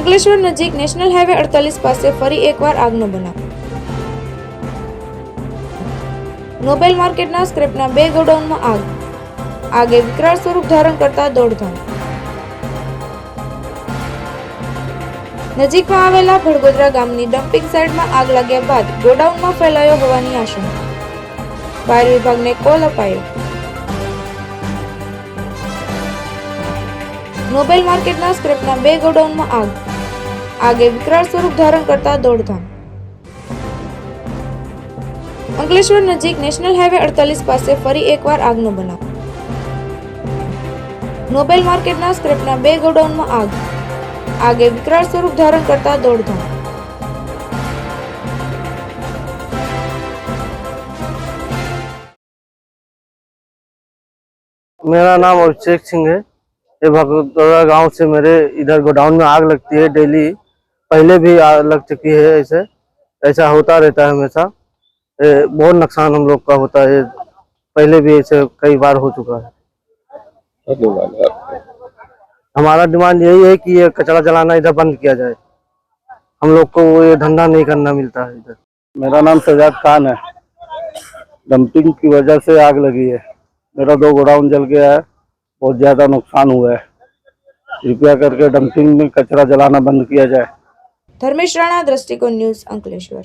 અંકલેશ્વર નજીક national highway 48 પાસે ફરી એકવાર આગનો બનાવ। નોબેલ માર્કેટના સ્ક્રેપના 2 ગોડાઉનમાં આગે વિકરાળ સ્વરૂપ ધારણ કરતા દોડધામ। નજીકમાં આવેલા ભડગોદરા ગામની ડમ્પિંગ સાઇટમાં આગ લાગ્યા બાદ ગોડાઉનમાં ફેલાયો હોવાની આશંકા। ફાયર વિભાગને કોલ અપાયો। નોબેલ માર્કેટના સ્ક્રેપના 2 ગોડાઉનમાં આગે વિકરાળ સ્વરૂપ ધારણ કરતા દોડધામ। અંકલેશ્વર નજીક નેશનલ હાઈવે 48 પાસે ફરી એકવાર આગનો બનાવ। નોબેલ માર્કેટના સ્ક્રેપના 2 ગોડાઉનમાં આગે વિકરાળ સ્વરૂપ ધારણ કરતા દોડધામ। मेरा नाम अभिषेक सिंह है। ये भगोदरा गांव से मेरे इधर गोडाउन में आग लगती है डेली। पहले भी आग लग चुकी है। ऐसा होता रहता है हमेशा। बहुत नुकसान हम लोग का होता है। पहले भी ऐसे कई बार हो चुका है। हमारा डिमांड यही है कि ये कचरा जलाना इधर बंद किया जाए। हम लोग को ये धंधा नहीं करना मिलता है इधर। मेरा नाम सजाद खान है। डंपिंग की वजह से आग लगी है। मेरा 2 गोडाउन जल गया है। बहुत ज़्यादा नुकसान हुआ है। कृपया करके डंपिंग में कचरा जलाना बंद किया जाए। धर्मेश राणा, दृष्टिकोण न्यूज़, अंकलेश्वर।